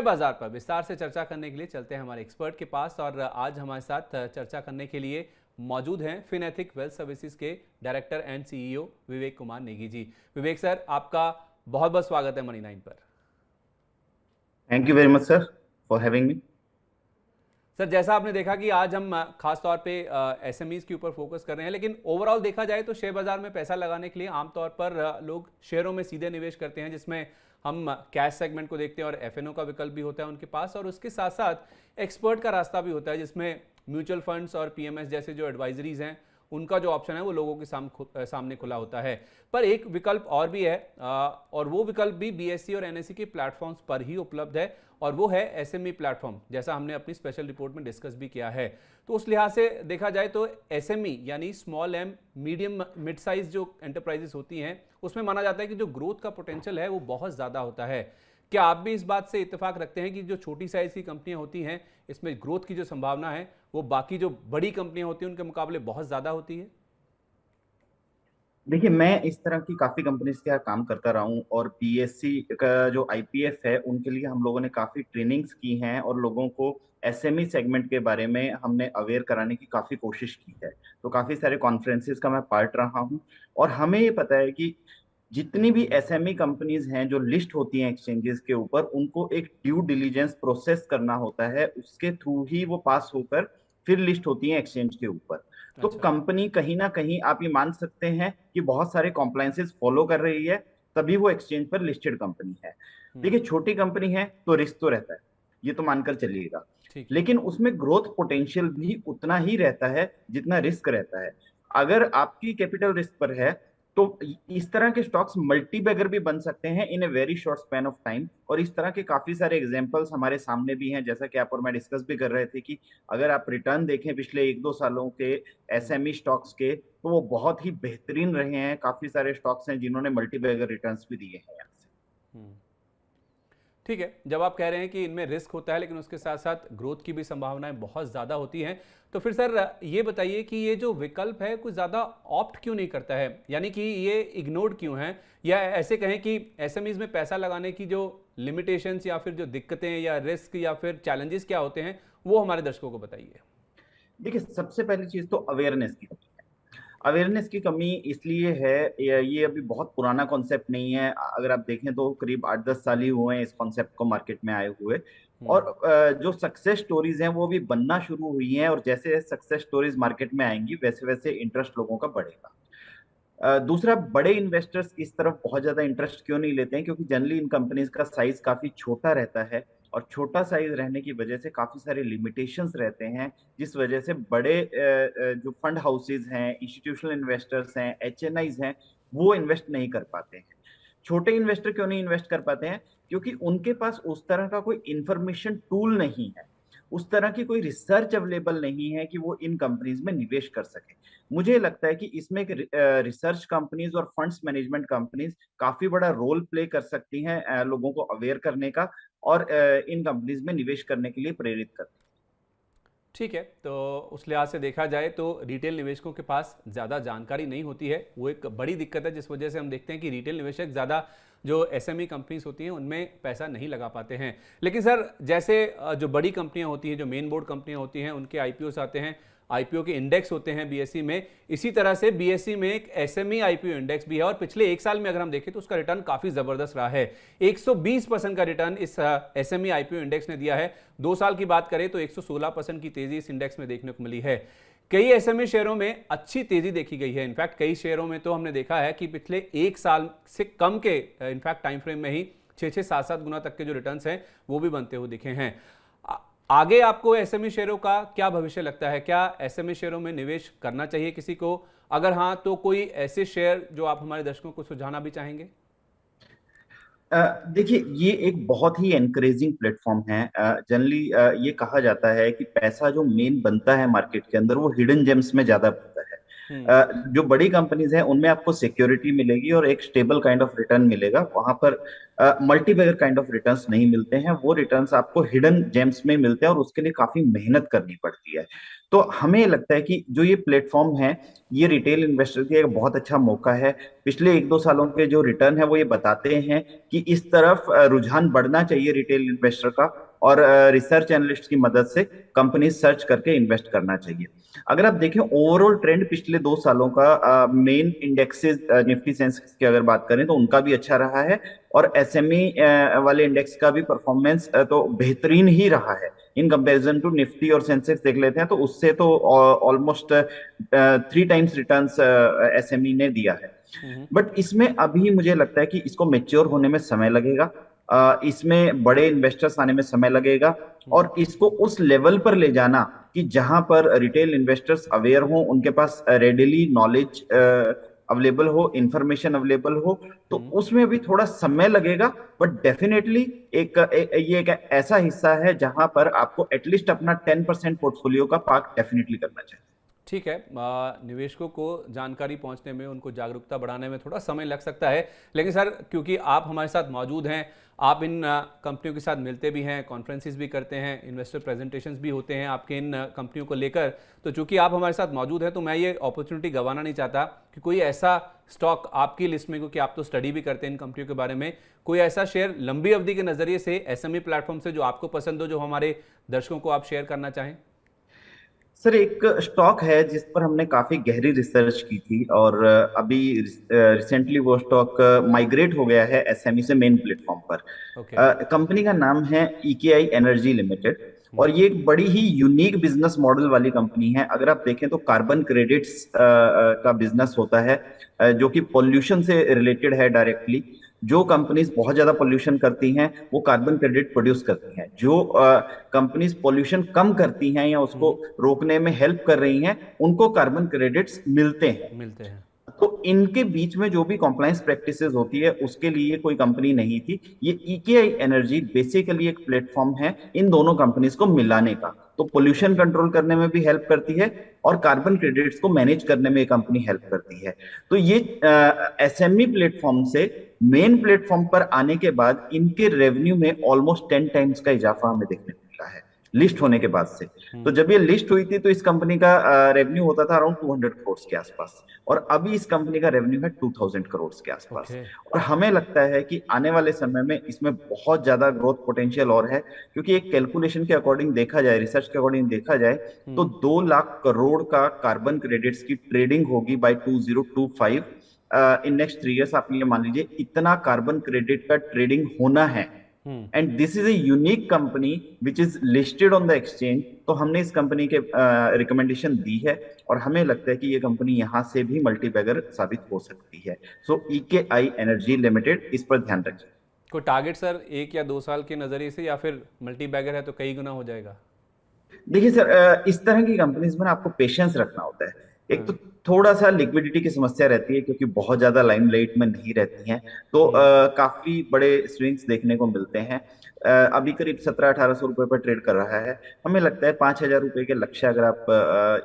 Share बाजार पर विस्तार से चर्चा करने के लिए चलते हैं हमारे एक्सपर्ट के पास। और आज हमारे साथ चर्चा करने के लिए मौजूद हैं फिनएथिक वेल्थ सर्विसेज के director and CEO Vivek Kumar Negi ji. Vivek sir, आपका बहुत बहुत स्वागत है मनी 9 पर। Thank you very much sir for having me. Sir, जैसा आपने देखा कि आज हम खास तौर पे एसएमईज के ऊपर फोकस कर रहे हैं, लेकिन ओवरऑल देखा जाए तो शेयर बाजार में पैसा लगाने के लिए आमतौर पर लोग शेयरों में सीधे निवेश करते हैं, जिसमें हम कैश सेगमेंट को देखते हैं और एफएनओ का विकल्प भी होता है उनके पास, और उसके साथ साथ एक्सपर्ट का रास्ता भी होता है जिसमें म्यूचुअल फंड्स और पीएमएस जैसे जो एडवाइजरीज हैं उनका जो ऑप्शन है वो लोगों के सामने खुला होता है। पर एक विकल्प और भी है, और वो विकल्प भी बीएसई और एनएसई के प्लेटफॉर्म्स पर ही उपलब्ध है, और वो है एसएमई प्लेटफॉर्म, जैसा हमने अपनी स्पेशल रिपोर्ट में डिस्कस भी किया है। तो उस लिहाज से देखा जाए तो एसएमई यानी small and medium mid size जो एंटरप्राइजेस होती हैं उसमें माना जाता है कि जो ग्रोथ का पोटेंशियल है वो बहुत ज़्यादा होता है। क्या आप भी इस बात से इत्तेफाक रखते हैं कि जो छोटी साइज की कंपनियां होती हैं इसमें ग्रोथ की जो संभावना है वो बाकी जो बड़ी कंपनियां होती हैं उनके मुकाबले बहुत ज़्यादा होती है? देखिए, मैं इस तरह की काफी कंपनीज के यहाँ काम करता रहा हूँ और बीएससी का जो आईपीएफ है उनके लिए हम लोगों ने काफी ट्रेनिंग्स की हैं और लोगों को एसएमई सेगमेंट के बारे में हमने अवेयर कराने की काफी कोशिश की है। तो काफी सारे कॉन्फ्रेंसेस का मैं पार्ट रहा हूँ और हमें ये पता है कि जितनी भी एसएमई कंपनीज हैं जो लिस्ट होती हैं एक्सचेंजेस के ऊपर, उनको एक ड्यू डिलीजेंस प्रोसेस करना होता है, उसके थ्रू ही वो पास होकर फिर लिस्ट होती हैं एक्सचेंज के ऊपर। तो अच्छा। कंपनी कहीं ना कहीं आप ये मान सकते हैं कि बहुत सारे कॉम्प्लायंसेस फॉलो कर रही है, तभी वो एक्सचेंज पर लिस्टेड कंपनी है। देखिए, छोटी कंपनी है तो रिस्क तो रहता है, ये तो मानकर चलिएगा, ठीक है। लेकिन उसमें ग्रोथ पोटेंशियल भी उतना ही रहता है जितना रिस्क रहता है। अगर आपकी कैपिटल रिस्क पर है तो इस तरह के स्टॉक्स मल्टी बैगर भी बन सकते हैं in a very short span of time. और इस तरह के काफी सारे एग्जांपल्स हमारे सामने भी हैं, जैसा कि आप और मैं डिस्कस भी कर रहे थे कि अगर आप रिटर्न देखें पिछले 1-2 सालों के एसएमई स्टॉक्स के, तो वो बहुत ही बेहतरीन रहे हैं। काफी सारे स्टॉक्स हैं जिन्होंने मल्टी बैगर रिटर्न्स भी दिए हैं यहाँ से। हम्म। ठीक है, जब आप कह रहे हैं कि इनमें रिस्क होता है लेकिन उसके साथ साथ ग्रोथ की भी संभावनाएं बहुत ज़्यादा होती हैं, तो फिर सर ये बताइए कि ये जो विकल्प है कुछ ज़्यादा ऑप्ट क्यों नहीं करता है, यानी कि ये इग्नोर्ड क्यों है, या ऐसे कहें कि एसएमईज में पैसा लगाने की जो लिमिटेशंस या फिर जो दिक्कतें या रिस्क या फिर चैलेंजेस क्या होते हैं वो हमारे दर्शकों को बताइए। देखिए, सबसे पहली चीज तो अवेयरनेस की कमी है। अवेयरनेस की कमी इसलिए है, ये अभी बहुत पुराना कॉन्सेप्ट नहीं है। अगर आप देखें तो करीब 8-10 साल ही हुए हैं इस कॉन्सेप्ट को मार्केट में आए हुए। और जो सक्सेस स्टोरीज हैं वो भी बनना शुरू हुई हैं, और जैसे सक्सेस स्टोरीज मार्केट में आएंगी वैसे वैसे इंटरेस्ट लोगों का बढ़ेगा। दूसरा, बड़े इन्वेस्टर्स इस तरफ बहुत ज्यादा इंटरेस्ट क्यों नहीं लेते हैं, क्योंकि जनरली इन कंपनीज का साइज काफी छोटा रहता है, और छोटा साइज रहने की वजह से काफी सारे लिमिटेशंस रहते हैं, जिस वजह से बड़े जो फंड हाउसेज हैं, इंस्टीट्यूशनल इन्वेस्टर्स हैं, एचएनआईज हैं, वो इन्वेस्ट नहीं कर पाते हैं। छोटे इन्वेस्टर क्यों नहीं इन्वेस्ट कर पाते हैं? क्योंकि उनके पास उस तरह का कोई इंफॉर्मेशन टूल नहीं है, उस तरह की कोई रिसर्च अवेलेबल नहीं है कि वो इन कंपनीज में निवेश कर सके। मुझे लगता है कि इसमें रिसर्च कंपनीज और फंड्स मैनेजमेंट कंपनीज काफी बड़ा रोल प्ले कर सकती हैं लोगों को अवेयर करने का, और इन कंपनीज में निवेश करने के लिए प्रेरित करती हैं। ठीक है, तो उस लिहाज से देखा जाए तो रिटेल निवेशकों के पास ज़्यादा जानकारी नहीं होती है, वो एक बड़ी दिक्कत है, जिस वजह से हम देखते हैं कि रिटेल निवेशक ज़्यादा जो एसएमई कंपनीज होती हैं उनमें पैसा नहीं लगा पाते हैं। लेकिन सर, जैसे जो बड़ी कंपनियां होती हैं, जो मेन बोर्ड कंपनियां होती हैं, उनके आईपीओस आते हैं, आईपीओ के इंडेक्स होते हैं बीएसई में, इसी तरह से बीएसई में एक एसएमई आईपीओ इंडेक्स भी है, और पिछले एक साल में अगर हम देखें तो उसका रिटर्न काफी जबरदस्त रहा है। 120% का रिटर्न इस एसएमई आईपीओ इंडेक्स ने दिया है। 2 साल की बात करें तो 116% की तेजी इस इंडेक्स में देखने को मिली है। कई एसएमई शेयरों में अच्छी तेजी देखी गई है, इनफैक्ट कई शेयरों में तो हमने देखा है कि पिछले एक साल से कम के इनफैक्ट टाइम फ्रेम में ही 6-7 गुना तक के जो रिटर्न्स हैं वो भी बनते हुए दिखे हैं। आगे आपको एसएमई शेयरों का क्या भविष्य लगता है? क्या एसएमई शेयरों में निवेश करना चाहिए किसी को? अगर हाँ, तो कोई ऐसे शेयर जो आप हमारे दर्शकों को सुझाना भी चाहेंगे? देखिए, ये एक बहुत ही एनकरेजिंग प्लेटफॉर्म है। जनरली ये कहा जाता है कि पैसा जो मेन बनता है मार्केट के अंदर वो हिडन जेम्स में ज्यादा बनता है। जो बड़ी कंपनीज हैं उनमें आपको सिक्योरिटी मिलेगी और एक स्टेबल काइंड ऑफ रिटर्न मिलेगा। वहां पर मल्टीबैगर काइंड ऑफ रिटर्न्स नहीं मिलते हैं, वो रिटर्न्स आपको हिडन जेम्स में मिलते हैं और उसके लिए काफी मेहनत करनी पड़ती है। तो हमें लगता है कि जो ये प्लेटफॉर्म है, ये रिटेल इन्वेस्टर के एक बहुत अच्छा मौका है। पिछले 1-2 सालों के जो रिटर्न है वो ये बताते हैं कि इस तरफ रुझान बढ़ना चाहिए रिटेल इन्वेस्टर का, और रिसर्च एनालिस्ट की मदद से कंपनी सर्च करके इन्वेस्ट करना चाहिए। अगर आप देखें ओवरऑल ट्रेंड पिछले 2 सालों का, मेन इंडेक्सेस निफ्टी सेंसेक्स की अगर बात करें तो उनका भी अच्छा रहा है, और एसएमई वाले इंडेक्स का भी परफॉर्मेंस तो बेहतरीन ही रहा है। इन कंपैरिजन टू निफ्टी और सेंसेक्स देख लेते हैं तो उससे तो ऑलमोस्ट 3 टाइम्स रिटर्न्स एसएमई ने दिया है। बट इसमें अभी मुझे लगता है कि इसको मेच्योर होने में समय लगेगा, इसमें बड़े इन्वेस्टर्स आने में समय लगेगा, और इसको उस लेवल पर ले जाना कि जहां पर रिटेल इन्वेस्टर्स अवेयर हों, उनके पास रेडिली नॉलेज अवेलेबल हो, इंफॉर्मेशन अवेलेबल हो, तो उसमें भी थोड़ा समय लगेगा। बट डेफिनेटली ये एक ऐसा हिस्सा है जहां पर आपको एटलीस्ट अपना 10% पोर्टफोलियो का पार्ट डेफिनेटली करना चाहिए। ठीक है, निवेशकों को जानकारी पहुंचने में, उनको जागरूकता बढ़ाने में थोड़ा समय लग सकता है, लेकिन सर क्योंकि आप हमारे साथ मौजूद हैं, आप इन कंपनियों के साथ मिलते भी हैं, कॉन्फ्रेंसेस भी करते हैं, इन्वेस्टर प्रेजेंटेशंस भी होते हैं आपके इन कंपनियों को लेकर, तो चूंकि आप हमारे साथ मौजूद हैं तो मैं ये अपॉर्चुनिटी गंवाना नहीं चाहता कि कोई ऐसा स्टॉक आपकी लिस्ट में, क्योंकि आप तो स्टडी भी करते हैं इन कंपनियों के बारे में, कोई ऐसा शेयर लंबी अवधि के नजरिए से एसएमई प्लेटफॉर्म से जो आपको पसंद हो, जो हमारे दर्शकों को आप शेयर करना चाहें। सर एक स्टॉक है जिस पर हमने काफी गहरी रिसर्च की थी, और अभी रिसेंटली वो स्टॉक माइग्रेट हो गया है एसएमई से मेन प्लेटफॉर्म ओके। पर। कंपनी का नाम है ईकेआई एनर्जी लिमिटेड, और ये एक बड़ी ही यूनिक बिजनेस मॉडल वाली कंपनी है। अगर आप देखें तो कार्बन क्रेडिट्स का बिजनेस होता है, जो कि पोल्यूशन से रिलेटेड है डायरेक्टली। जो कंपनीज बहुत ज्यादा पोल्यूशन करती हैं वो कार्बन क्रेडिट प्रोड्यूस करती हैं, जो कंपनीज पोल्यूशन कम करती हैं या उसको रोकने में हेल्प कर रही हैं उनको कार्बन क्रेडिट्स मिलते हैं। मिलते हैं। तो इनके बीच में जो भी कॉम्प्लायंस प्रैक्टिसेस होती है उसके लिए कोई कंपनी नहीं थी। ये ईकेआई एनर्जी बेसिकली एक प्लेटफॉर्म है इन दोनों कंपनीज को मिलाने का। तो पोल्यूशन ओके। कंट्रोल करने में भी हेल्प करती है और कार्बन क्रेडिट्स को मैनेज करने में ये कंपनी हेल्प करती है। तो ये एसएमई प्लेटफॉर्म से मेन प्लेटफॉर्म पर आने के बाद इनके रेवेन्यू में ऑलमोस्ट 10 टाइम्स का इजाफा हमें देखने को मिला है लिस्ट होने के बाद से। तो जब ये लिस्ट हुई थी तो इस कंपनी का रेवेन्यू होता था अराउंड 200 करोड़ के आसपास, और अभी इस कंपनी का रेवेन्यू है 2000 करोड़ के आसपास। ओके। और हमें लगता है कि आने वाले समय में इसमें बहुत ज्यादा ग्रोथ पोटेंशियल और है, क्योंकि एक कैलकुलेशन के अकॉर्डिंग देखा जाए, रिसर्च के अकॉर्डिंग देखा जाए तो 2 लाख करोड़ का कार्बन क्रेडिट्स की ट्रेडिंग होगी बाय 2025। इन नेक्स्ट 3 इयर्स आप ये मान लीजिए इतना कार्बन क्रेडिट का ट्रेडिंग होना है, and this is a unique company which is listed on the exchange. तो हमने इस कंपनी के रिकमेंडेशन दी है, और हमें लगता है कि ये कंपनी यहां से भी मल्टीबैगर साबित हो सकती है। सो ईकेआई एनर्जी लिमिटेड, इस पर ध्यान रखिए। कोई टारगेट सर 1 या 2 साल के नजरिए से, या फिर मल्टी बैगर है तो कई गुना हो जाएगा? देखिए सर, इस तरह की कंपनीज में ना आपको पेशेंस रखना होता है। एक तो थोड़ा सा लिक्विडिटी की समस्या रहती है, क्योंकि बहुत ज्यादा लाइमलाइट में नहीं रहती हैं, तो काफी बड़े स्विंग्स देखने को मिलते हैं। अभी करीब 1700-1800 रुपए पर ट्रेड कर रहा है। हमें लगता है 5000 रुपए के लक्ष्य अगर आप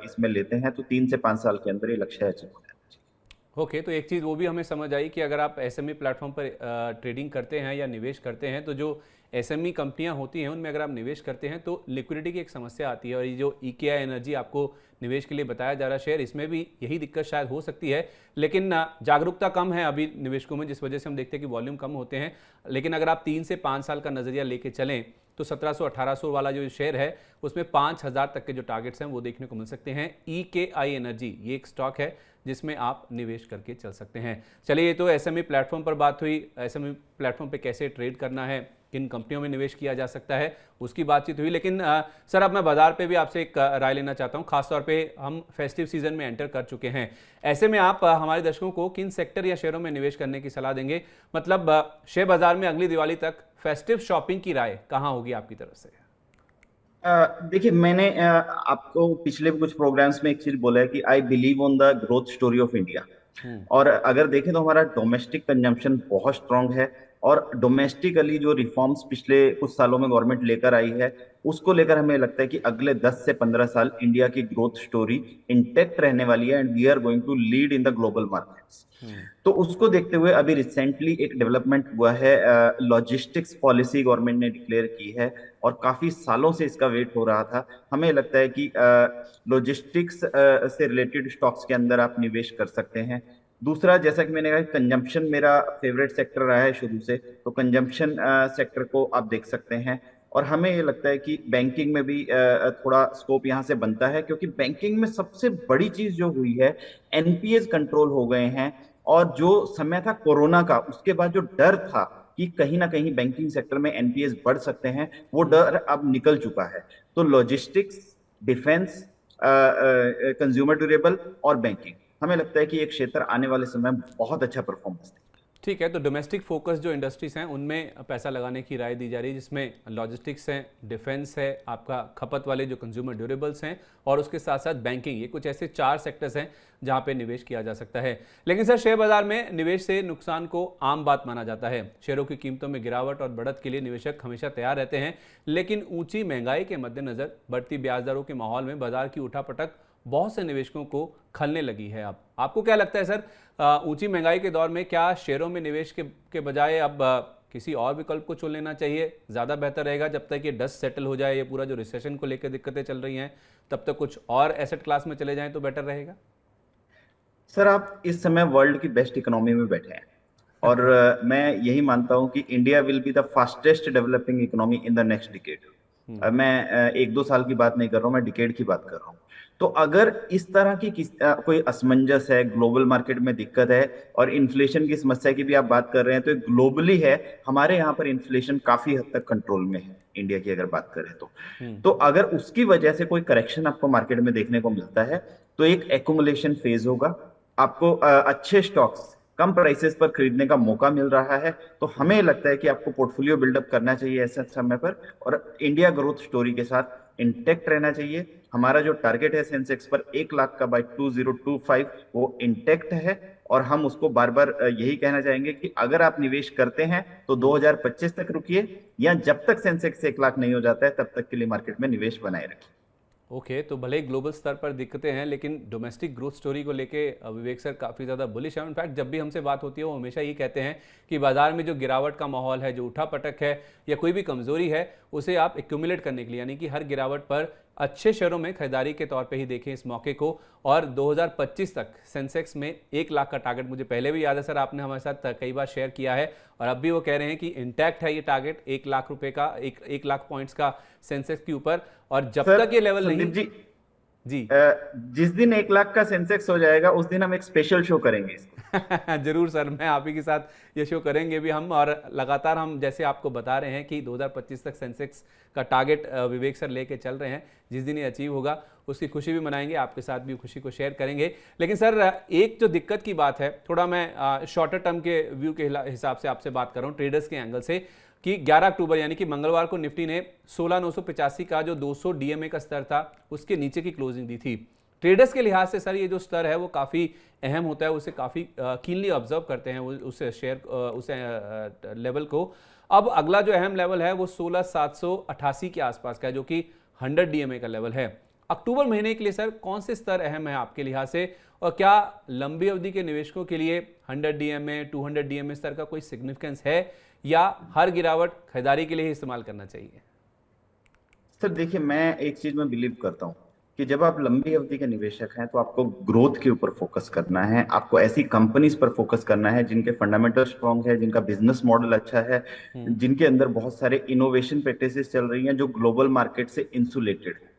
इसमें लेते हैं तो 3 से 5 साल के अंदर ये लक्ष्य अचीव हो जाना चाहिए। ओके, तो एक चीज़ वो भी हमें समझ आई कि अगर आप एसएमई प्लेटफॉर्म पर ट्रेडिंग करते हैं या निवेश करते हैं, तो जो एसएमई कंपनियां होती हैं उनमें अगर आप निवेश करते हैं तो लिक्विडिटी की एक समस्या आती है, और ये जो ईकेआई एनर्जी आपको निवेश के लिए बताया जा रहा शेयर, इसमें भी यही दिक्कत शायद हो सकती है। लेकिन जागरूकता कम है अभी निवेशकों में, जिस वजह से हम देखते हैं कि वॉल्यूम कम होते हैं। लेकिन अगर आप 3 से 5 साल का नजरिया लेके चलें तो 1700-1800 वाला जो शेयर है उसमें 5000 तक के जो टारगेट्स हैं वो देखने को मिल सकते हैं। ईकेआई एनर्जी ये एक स्टॉक है जिसमें आप निवेश करके चल सकते हैं। चलिए, ये तो एसएमई प्लेटफॉर्म पर बात हुई, एसएमई प्लेटफॉर्म पे कैसे ट्रेड करना है, किन कंपनियों में निवेश किया जा सकता है, उसकी बातचीत हुई। लेकिन सर, अब मैं बाजार पे भी आपसे एक राय लेना चाहता हूँ। खासतौर पे हम फेस्टिव सीजन में एंटर कर चुके हैं, ऐसे में आप हमारे दर्शकों को किन सेक्टर या शेयरों में निवेश करने की सलाह देंगे? मतलब शेयर बाजार में अगली दिवाली तक फेस्टिव शॉपिंग की राय कहाँ होगी आपकी तरफ से? देखिए, मैंने आपको पिछले भी कुछ प्रोग्राम्स में एक चीज बोला है कि I believe on the growth story of India. और अगर देखें तो हमारा डोमेस्टिक कंजम्पशन बहुत स्ट्रांग है, और डोमेस्टिकली जो रिफॉर्म्स पिछले कुछ सालों में गवर्नमेंट लेकर आई है, उसको लेकर हमें लगता है कि अगले 10 से 15 साल इंडिया की ग्रोथ स्टोरी इंटेक्ट रहने वाली है, and we are going to lead in the global markets. Hmm. तो उसको देखते हुए अभी रिसेंटली एक डेवलपमेंट हुआ है, लॉजिस्टिक्स पॉलिसी गवर्नमेंट ने डिक्लेयर की है, और काफी सालों से इसका वेट हो रहा था। हमें लगता है कि लॉजिस्टिक्स से रिलेटेड स्टॉक्स के अंदर आप निवेश कर सकते हैं। दूसरा, जैसा कि मैंने कहा, कंजम्पशन मेरा फेवरेट सेक्टर रहा है शुरू से, तो कंजम्पशन सेक्टर को आप देख सकते हैं। और हमें ये लगता है कि बैंकिंग में भी थोड़ा स्कोप यहाँ से बनता है, क्योंकि बैंकिंग में सबसे बड़ी चीज जो हुई है, एनपीएस कंट्रोल हो गए हैं। और जो समय था कोरोना का, उसके बाद जो डर था कि कहीं ना कहीं बैंकिंग सेक्टर में एनपीएस बढ़ सकते हैं, वो डर अब निकल चुका है। तो लॉजिस्टिक्स, डिफेंस, कंज्यूमर ड्यूरेबल और बैंकिंग, हमें लगता है कि एक क्षेत्र आने वाले समय में बहुत अच्छा परफॉर्मेंस देगा। ठीक है, तो डोमेस्टिक फोकस जो इंडस्ट्रीज हैं उनमें पैसा लगाने की राय दी जा रही है, जिसमें लॉजिस्टिक्स है, डिफेंस है, आपका खपत वाले जो कंज्यूमर ड्यूरेबल्स हैं, और उसके साथ साथ बैंकिंग। ये कुछ ऐसे 4 सेक्टर्स हैं जहां पे निवेश किया जा सकता है। लेकिन सर, शेयर बाजार में निवेश से नुकसान को आम बात माना जाता है। शेयरों की कीमतों में गिरावट और बढ़त के लिए निवेशक हमेशा तैयार रहते हैं, लेकिन ऊंची महंगाई के मद्देनजर बढ़ती ब्याज दरों के माहौल में बाजार की उठापटक बहुत से निवेशकों को खलने लगी है। अब आपको क्या लगता है सर, ऊंची महंगाई के दौर में क्या शेयरों में निवेश के बजाय अब किसी और विकल्प को चुन लेना चाहिए? ज़्यादा बेहतर रहेगा जब तक ये डस्ट सेटल हो जाए, ये पूरा जो रिसेशन को लेकर दिक्कतें चल रही हैं, तब तक कुछ और एसेट क्लास में चले जाएं तो बेटर रहेगा? सर, आप इस समय वर्ल्ड की बेस्ट इकोनॉमी में बैठे हैं, और मैं यही मानता हूं कि India will be the fastest developing economy in the next decade. मैं 1-2 साल की बात नहीं कर रहा हूं, मैं डिकेड की बात कर रहा हूं। तो अगर इस तरह की कोई असमंजस है, ग्लोबल मार्केट में दिक्कत है, और इन्फ्लेशन की समस्या की भी आप बात कर रहे हैं, तो ग्लोबली है। हमारे यहाँ पर इन्फ्लेशन काफी हद तक कंट्रोल में है, इंडिया की अगर बात करें तो। हम्म। तो अगर उसकी वजह से कोई करेक्शन आपको मार्केट में देखने को मिलता है, तो एक एक्युमुलेशन फेज होगा। आपको अच्छे स्टॉक्स कम प्राइसेस पर खरीदने का मौका मिल रहा है। तो हमें लगता है कि आपको पोर्टफोलियो बिल्डअप करना चाहिए ऐसे समय पर, और इंडिया ग्रोथ स्टोरी के साथ इंटेक्ट रहना चाहिए। हमारा जो टारगेट है सेंसेक्स पर 1 लाख का बाय 2025, वो इंटेक्ट है। और हम उसको बार बार यही कहना चाहेंगे कि अगर आप निवेश करते हैं तो 2025 तक रुकिए, या जब तक सेंसेक्स 1 लाख नहीं हो जाता है तब तक के लिए मार्केट में निवेश बनाए रखिए। ओके, तो भले ही ग्लोबल स्तर पर दिक्कतें हैं, लेकिन डोमेस्टिक ग्रोथ स्टोरी को लेके विवेक सर काफ़ी ज़्यादा बुलिश है। इनफैक्ट जब भी हमसे बात होती है वो हमेशा ये कहते हैं कि बाजार में जो गिरावट का माहौल है, जो उठापटक है या कोई भी कमजोरी है, उसे आप एक्यूमुलेट करने के लिए, यानी कि हर गिरावट पर अच्छे शेयरों में खरीदारी के तौर पे ही देखें इस मौके को। और 2025 तक सेंसेक्स में 1 लाख का टारगेट मुझे पहले भी याद है सर, आपने हमारे साथ कई बार शेयर किया है, और अब भी वो कह रहे हैं कि इंटैक्ट है ये टारगेट 1 लाख रुपए का, 1 लाख पॉइंट्स का सेंसेक्स के ऊपर। और जब सर तक ये लेवल नहीं। संदीप जी, जी। जिस दिन 1 लाख का सेंसेक्स हो जाएगा, उस दिन हम एक स्पेशल शो करेंगे इसको। जरूर सर, मैं आप ही के साथ ये शो करेंगे भी हम। और लगातार हम जैसे आपको बता रहे हैं कि 2025 तक सेंसेक्स का टारगेट विवेक सर लेके चल रहे हैं। जिस दिन ये अचीव होगा उसकी खुशी भी मनाएंगे, आपके साथ भी खुशी को शेयर करेंगे। लेकिन सर, एक जो दिक्कत की बात है, थोड़ा मैं शॉर्टर टर्म के व्यू के हिसाब से आपसे बात कर रहा हूँ, ट्रेडर्स के एंगल से, कि 11 अक्टूबर यानी कि मंगलवार को निफ्टी ने 16,985 का जो 200 डीएमए का स्तर था उसके नीचे की क्लोजिंग दी थी। ट्रेडर्स के लिहाज से सर ये जो स्तर है वो काफ़ी अहम होता है, उसे काफ़ी कीनली ऑब्जर्व करते हैं उस शेयर उस लेवल को। अब अगला जो अहम लेवल है वो 16,788 के आसपास का है, जो कि 100 डीएमए का लेवल है। अक्टूबर महीने के लिए सर कौन से स्तर अहम है आपके लिहाज से, और क्या लंबी अवधि के निवेशकों के लिए 100 डीएमए 200 डीएमए स्तर का कोई सिग्निफिकेंस है, या हर गिरावट खरीदारी के लिए ही इस्तेमाल करना चाहिए? सर देखिए, मैं एक चीज में बिलीव करता हूँ कि जब आप लंबी अवधि के निवेशक हैं तो आपको ग्रोथ के ऊपर फोकस करना है। आपको ऐसी कंपनीज पर फोकस करना है जिनके फंडामेंटल स्ट्रांग है, जिनका बिजनेस मॉडल अच्छा है, जिनके अंदर बहुत सारे इनोवेशन प्रैक्टिसेस चल रही हैं, जो ग्लोबल मार्केट से इंसुलेटेड है।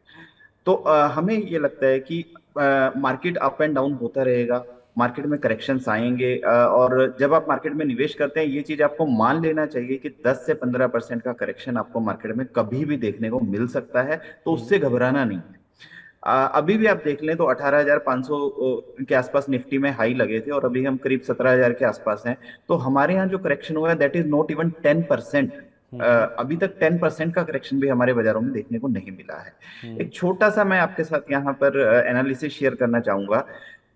तो हमें ये लगता है कि मार्केट अप एंड डाउन होता रहेगा, मार्केट में करेक्शंस आएंगे, और जब आप मार्केट में निवेश करते हैं, ये चीज आपको मान लेना चाहिए कि 10 से 15% का करेक्शन आपको मार्केट में कभी भी देखने को मिल सकता है। तो उससे घबराना नहीं है। अभी भी आप देख लें तो 18,500 के आसपास निफ्टी में हाई लगे थे, और अभी हम करीब 17,000 के आसपास हैं। तो हमारे यहाँ जो करेक्शन हुआ है, दैट इज नॉट इवन 10%। अभी तक 10% का करेक्शन भी हमारे बाजारों में देखने को नहीं मिला है। एक छोटा सा मैं आपके साथ यहाँ पर एनालिसिस शेयर करना चाहूंगा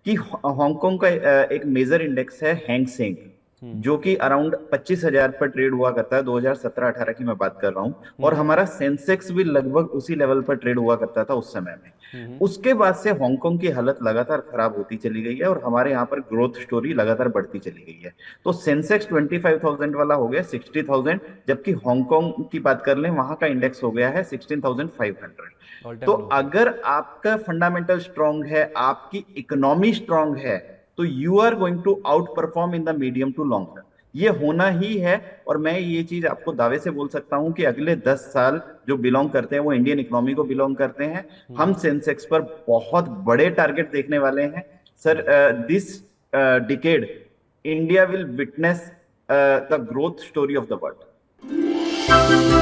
कि हांगकांग का एक मेजर इंडेक्स है हैंग सेंग। जो कि अराउंड 25,000 पर ट्रेड हुआ करता है, 2017-18 की मैं बात कर रहा हूं। और हमारा सेंसेक्स भी लगभग उसी लेवल पर ट्रेड हुआ करता था उस समय में। उसके बाद से हांगकांग की हालत लगातार खराब होती चली गई है और हमारे यहाँ पर ग्रोथ स्टोरी लगातार बढ़ती चली गई है। तो सेंसेक्स 25,000 वाला हो गया 60,000, जबकि हांगकांग की बात कर लें वहां का इंडेक्स हो गया है 16,500। ऑल तो टाइम लो पे। अगर आपका फंडामेंटल स्ट्रांग है, आपकी इकोनॉमी स्ट्रांग है, तो you are going to outperform in the medium to long term. ये होना ही है। और मैं ये चीज आपको दावे से बोल सकता हूं कि अगले 10 साल जो बिलोंग करते हैं वो इंडियन इकोनॉमी को बिलोंग करते हैं। हम सेंसेक्स पर बहुत बड़े टारगेट देखने वाले हैं sir. This decade India will witness the growth story of the world.